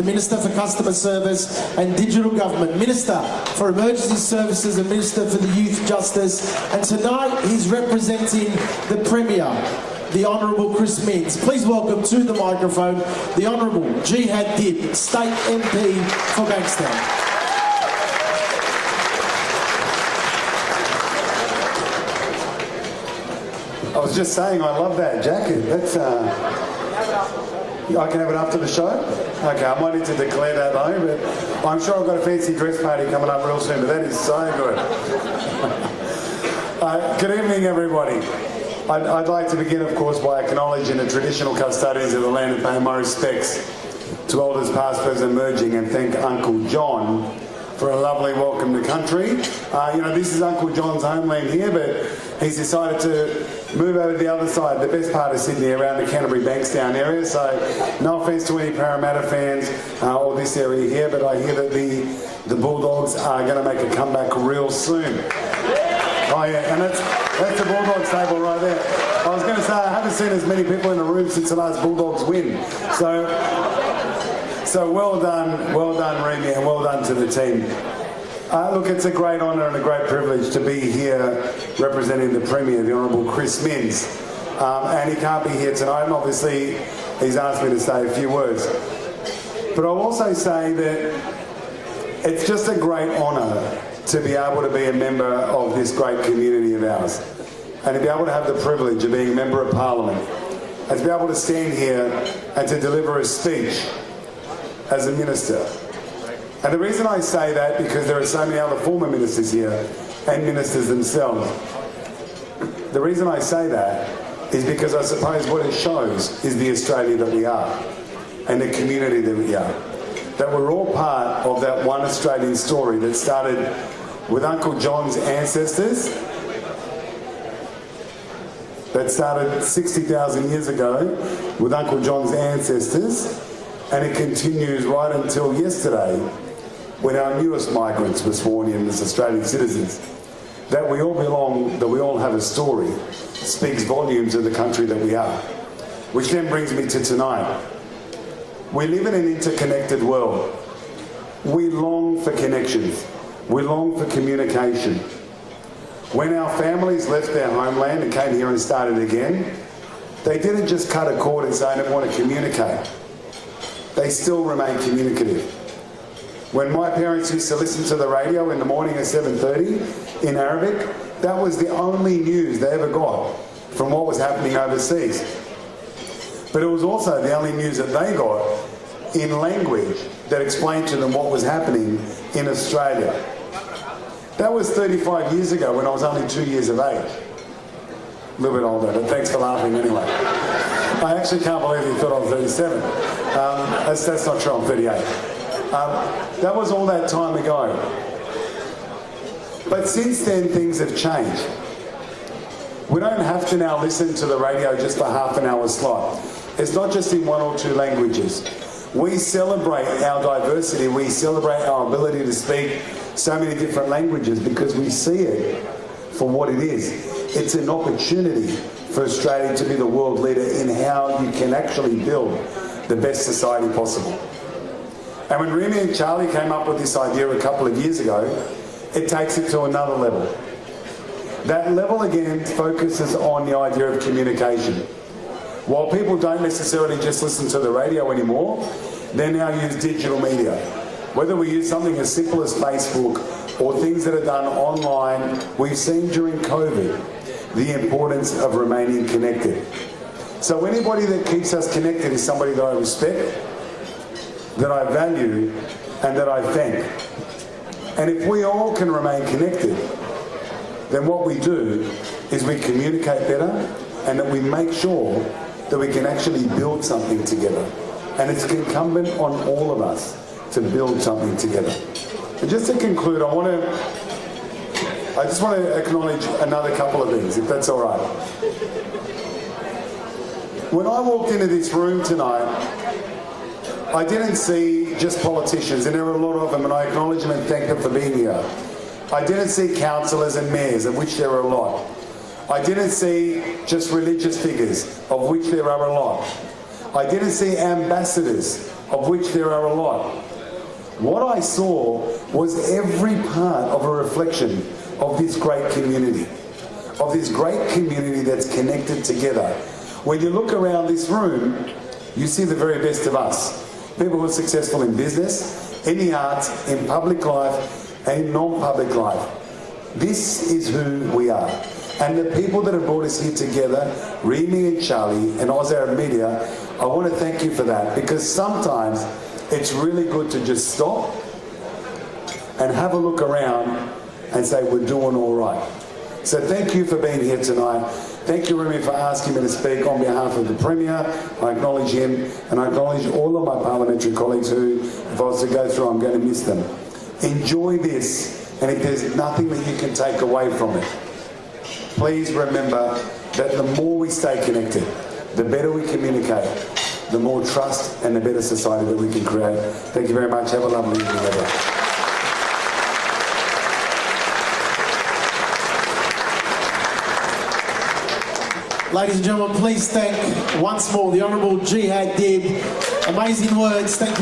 Minister for Customer Service and Digital Government, Minister for Emergency Services and Minister for the Youth Justice. And tonight he's representing the Premier, the Honourable Chris Minns. Please welcome to the microphone the Honourable Jihad Dib, State MP for Bankstown. I was just saying, I love that jacket. That's, I can have it after the show? Okay, I might need to declare that though, but I'm sure I've got a fancy dress party coming up real soon, but that is so good. Good evening, everybody. I'd like to begin, of course, by acknowledging the traditional custodians of the land and paying my respects to elders past, present, emerging, and thank Uncle John for a lovely welcome to country. You know, this is Uncle John's homeland here, but he's decided to move over to the other side, the best part of Sydney, around the Canterbury Bankstown area. So no offence to any Parramatta fans or this area here, but I hear that the Bulldogs are going to make a comeback real soon. Oh yeah, and that's the Bulldogs table right there. I was going to say, I haven't seen as many people in the room since the last Bulldogs win. So well done, Remy, and well done to the team. Look, it's a great honour and a great privilege to be here representing the Premier, the Honourable Chris Minns. And he can't be here tonight, and obviously he's asked me to say a few words. But I'll also say that it's just a great honour to be able to be a member of this great community of ours, and to be able to have the privilege of being a Member of Parliament, and to be able to stand here and to deliver a speech as a minister. And the reason I say that, because there are so many other former ministers here and ministers themselves. The reason I say that is because I suppose what it shows is the Australia that we are and the community that we are. That we're all part of that one Australian story that started with Uncle John's ancestors, that started 60,000 years ago with Uncle John's ancestors, and it continues right until yesterday, when our newest migrants were sworn in as Australian citizens. That we all belong, that we all have a story, speaks volumes of the country that we are. Which then brings me to tonight. We live in an interconnected world. We long for connections. We long for communication. When our families left their homeland and came here and started again, they didn't just cut a cord and say, I don't want to communicate. They still remain communicative. When my parents used to listen to the radio in the morning at 7:30 in Arabic, that was the only news they ever got from what was happening overseas. But it was also the only news that they got in language that explained to them what was happening in Australia. That was 35 years ago when I was only 2 years of age. A little bit older, but thanks for laughing anyway. I actually can't believe you thought I was 37. That's not true, I'm 38. That was all that time ago. But since then, things have changed. We don't have to now listen to the radio just for half an hour slot. It's not just in one or two languages. We celebrate our diversity. We celebrate our ability to speak so many different languages because we see it for what it is. It's an opportunity for Australia to be the world leader in how you can actually build the best society possible. And when Remy and Charlie came up with this idea a couple of years ago, it takes it to another level. That level again focuses on the idea of communication. While people don't necessarily just listen to the radio anymore, they now use digital media. Whether we use something as simple as Facebook or things that are done online, we've seen during COVID the importance of remaining connected. So anybody that keeps us connected is somebody that I respect, that I value, and that I thank. And if we all can remain connected, then what we do is we communicate better, and that we make sure that we can actually build something together. And it's incumbent on all of us to build something together. And just to conclude, I just want to acknowledge another couple of things, if that's all right. When I walked into this room tonight, I didn't see just politicians, and there are a lot of them, and I acknowledge them and thank them for being here. I didn't see councillors and mayors, of which there are a lot. I didn't see just religious figures, of which there are a lot. I didn't see ambassadors of which there are a lot. What I saw was every part of a reflection of this great community, that's connected together. When you look around this room, you see the very best of us. People who are successful in business, in the arts, in public life, and in non-public life. This is who we are. And the people that have brought us here together, Remy and Charlie and Ozar Media, I want to thank you for that, because sometimes it's really good to just stop and have a look around and say we're doing all right. So thank you for being here tonight. Thank you, Remy, for asking me to speak on behalf of the Premier. I acknowledge him, and I acknowledge all of my parliamentary colleagues who, if I was to go through, I'm going to miss them. Enjoy this, and if there's nothing that you can take away from it, please remember that the more we stay connected, the better we communicate, the more trust and the better society that we can create. Thank you very much. Have a lovely evening, everyone. Ladies and gentlemen, please thank once more the Honourable Jihad Dib. Amazing words. Thank you.